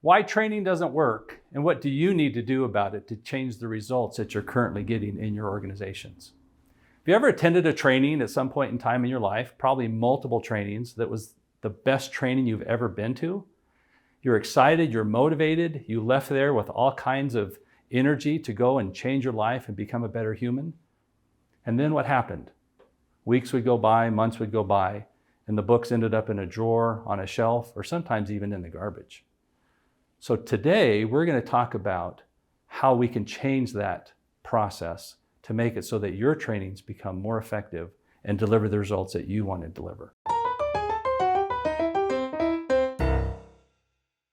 why training doesn't work, and what do you need to do about it to change the results that you're currently getting in your organizations. Have you ever attended a training at some point in time in your life, probably multiple trainings, that was the best training you've ever been to? You're excited, you're motivated, you left there with all kinds of energy to go and change your life and become a better human. And then what happened? Weeks would go by, months would go by, and the books ended up in a drawer, on a shelf, or sometimes even in the garbage. So today, we're going to talk about how we can change that process to make it so that your trainings become more effective and deliver the results that you want to deliver.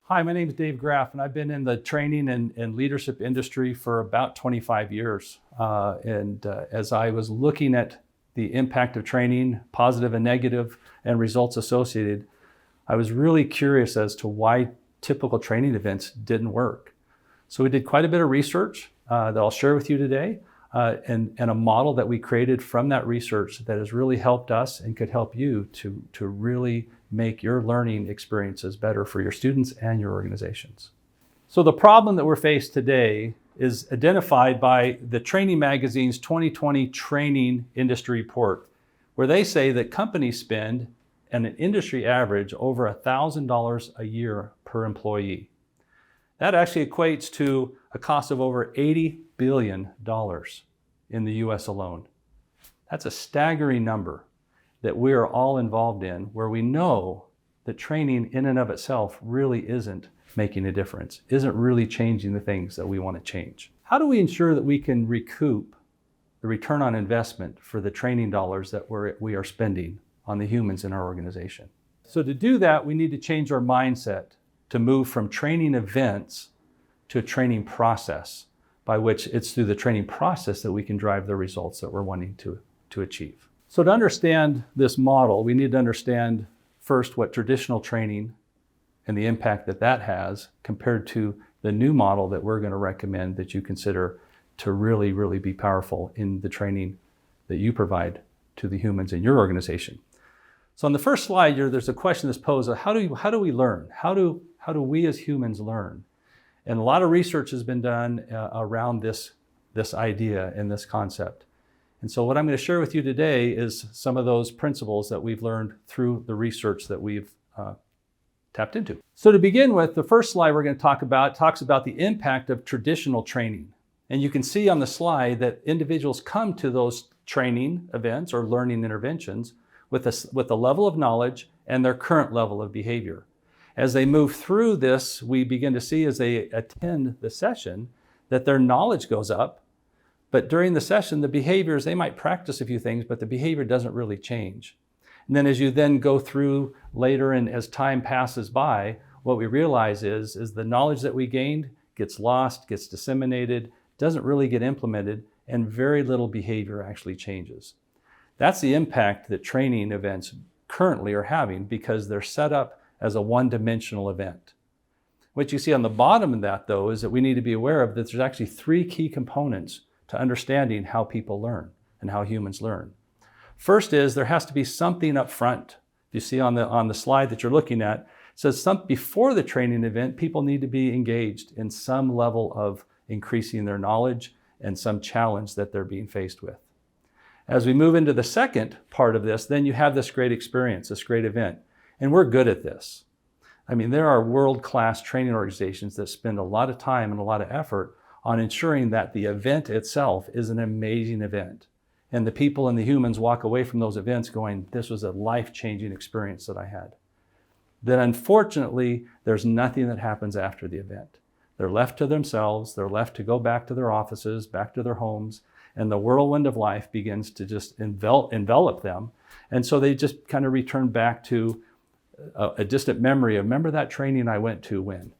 Hi, my name is Dave Graff, and I've been in the training and leadership industry for about 25 years. As I was looking at the impact of training, positive and negative, and results associated, I was really curious as to why typical training events didn't work. So we did quite a bit of research that I'll share with you today, and a model that we created from that research that has really helped us and could help you to really make your learning experiences better for your students and your organizations. So the problem that we're faced today is identified by the Training Magazine's 2020 Training Industry Report, where they say that companies spend an industry average over $1,000 a year per employee. That actually equates to a cost of over $80 billion in the US alone. That's a staggering number that we are all involved in, where we know that training in and of itself really isn't making a difference, isn't really changing the things that we want to change. How do we ensure that we can recoup the return on investment for the training dollars that we are spending on the humans in our organization? So to do that, we need to change our mindset to move from training events to a training process, by which it's through the training process that we can drive the results that we're wanting to achieve. So to understand this model, we need to understand first what traditional training and the impact that that has compared to the new model that we're going to recommend that you consider to really, really be powerful in the training that you provide to the humans in your organization. So on the first slide here, there's a question that's posed of how do we learn? How do we as humans learn? And a lot of research has been done around this idea and this concept. And so what I'm going to share with you today is some of those principles that we've learned through the research that we've tapped into. So to begin with, the first slide we're going to talk about talks about the impact of traditional training. And you can see on the slide that individuals come to those training events or learning interventions with a level of knowledge and their current level of behavior. As they move through this, we begin to see as they attend the session that their knowledge goes up, but during the session, the behaviors, they might practice a few things, but the behavior doesn't really change. And then as you then go through later and as time passes by, what we realize is the knowledge that we gained gets lost, gets disseminated, doesn't really get implemented, and very little behavior actually changes. That's the impact that training events currently are having because they're set up as a one-dimensional event. What you see on the bottom of that, though, is that we need to be aware of that there's actually three key components to understanding how people learn and how humans learn. First is there has to be something up front. You see on the slide that you're looking at, it says before the training event, people need to be engaged in some level of increasing their knowledge and some challenge that they're being faced with. As we move into the second part of this, then you have this great experience, this great event. And we're good at this. I mean, there are world-class training organizations that spend a lot of time and a lot of effort on ensuring that the event itself is an amazing event. And the people and the humans walk away from those events going, this was a life-changing experience that I had. Then unfortunately, there's nothing that happens after the event. They're left to themselves, they're left to go back to their offices, back to their homes, and the whirlwind of life begins to just envelop them. And so they just kind of return back to a distant memory of, remember that training I went to when?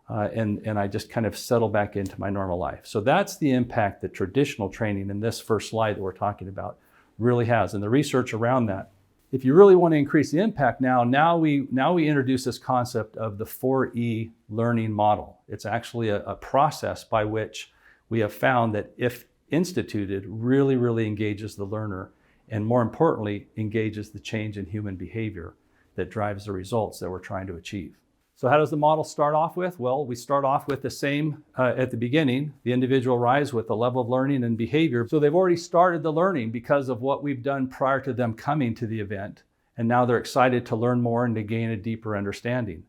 And I just kind of settle back into my normal life. So that's the impact that traditional training in this first slide that we're talking about really has, and the research around that. If you really want to increase the impact now we introduce this concept of the 4E learning model. It's actually a process by which we have found that if instituted, really engages the learner, and more importantly, engages the change in human behavior that drives the results that we're trying to achieve. So how does the model start off with? Well, we start off with the same at the beginning. The individual arrives with a level of learning and behavior. So they've already started the learning because of what we've done prior to them coming to the event. And now they're excited to learn more and to gain a deeper understanding.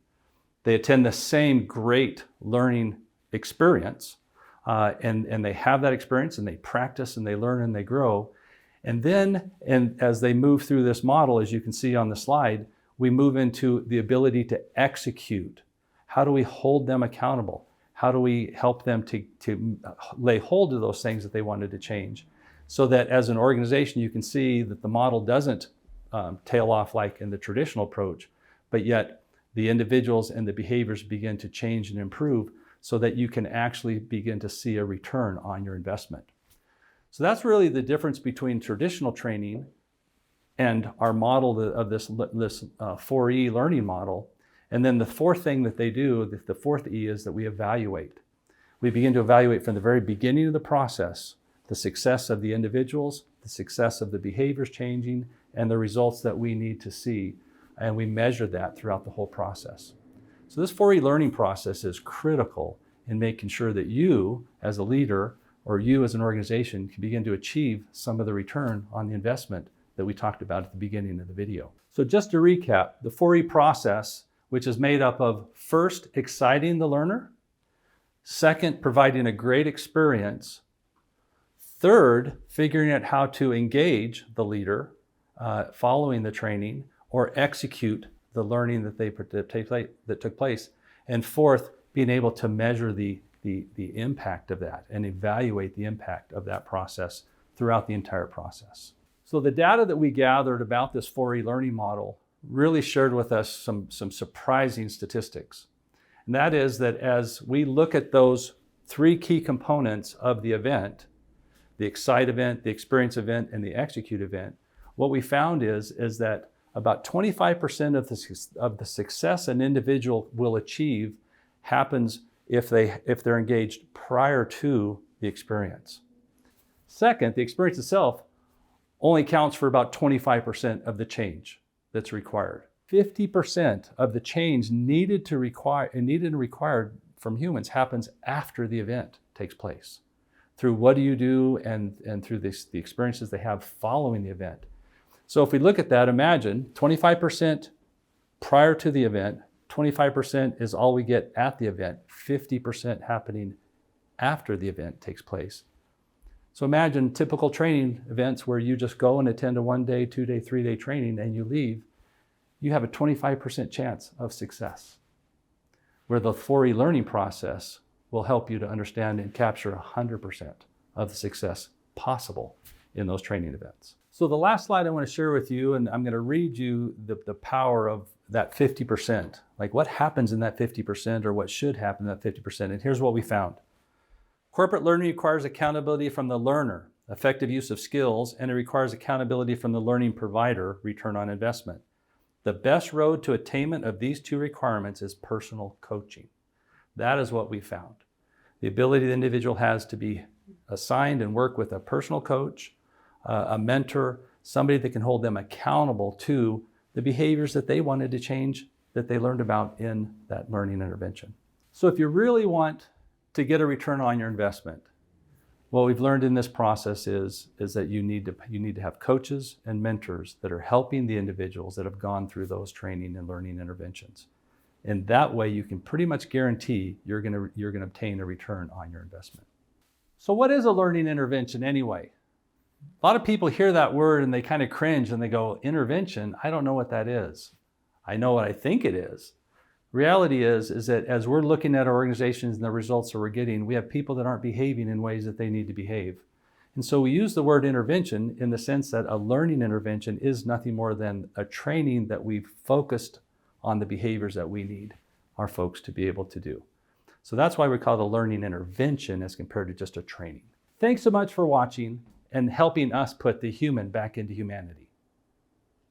They attend the same great learning experience and they have that experience and they practice and they learn and they grow. And then as they move through this model, as you can see on the slide, we move into the ability to execute. How do we hold them accountable? How do we help them to lay hold of those things that they wanted to change? So that as an organization, you can see that the model doesn't tail off like in the traditional approach, but yet the individuals and the behaviors begin to change and improve so that you can actually begin to see a return on your investment. So that's really the difference between traditional training and our model of this 4E learning model. And then the fourth thing that they do, the fourth E, is that we evaluate. We begin to evaluate from the very beginning of the process, the success of the individuals, the success of the behaviors changing, and the results that we need to see. And we measure that throughout the whole process. So this 4E learning process is critical in making sure that you as a leader or you as an organization can begin to achieve some of the return on the investment that we talked about at the beginning of the video. So just to recap, the 4E process, which is made up of first, exciting the learner, second, providing a great experience, third, figuring out how to engage the leader following the training or execute the learning that took place, and fourth, being able to measure the impact of that and evaluate the impact of that process throughout the entire process. So the data that we gathered about this 4E learning model really shared with us some surprising statistics. And that is that as we look at those three key components of the event, the excite event, the experience event, and the execute event, what we found is that about 25% of the success an individual will achieve happens if they're engaged prior to the experience. Second, the experience itself only counts for about 25% of the change that's required. 50% of the change needed and required from humans happens after the event takes place, through what do you do and through the experiences they have following the event. So if we look at that, imagine 25% prior to the event, 25% is all we get at the event, 50% happening after the event takes place. So imagine typical training events where you just go and attend a 1-day, 2-day, 3-day training and you leave. You have a 25% chance of success, where the 4E learning process will help you to understand and capture 100% of the success possible in those training events. So the last slide I want to share with you, and I'm going to read you the power of that 50%, like what happens in that 50% or what should happen in that 50%. And here's what we found. Corporate learning requires accountability from the learner, effective use of skills, and it requires accountability from the learning provider, return on investment. The best road to attainment of these two requirements is personal coaching. That is what we found. The ability the individual has to be assigned and work with a personal coach, a mentor, somebody that can hold them accountable to the behaviors that they wanted to change, that they learned about in that learning intervention. So if you really want to get a return on your investment, what we've learned in this process is that you need to have coaches and mentors that are helping the individuals that have gone through those training and learning interventions. And that way you can pretty much guarantee you're gonna obtain a return on your investment. So what is a learning intervention anyway? A lot of people hear that word and they kind of cringe and they go, intervention? I don't know what that is. I know what I think it is. Reality is that as we're looking at our organizations and the results that we're getting, we have people that aren't behaving in ways that they need to behave. And so we use the word intervention in the sense that a learning intervention is nothing more than a training that we've focused on the behaviors that we need our folks to be able to do. So that's why we call it a learning intervention as compared to just a training. Thanks so much for watching and helping us put the human back into humanity.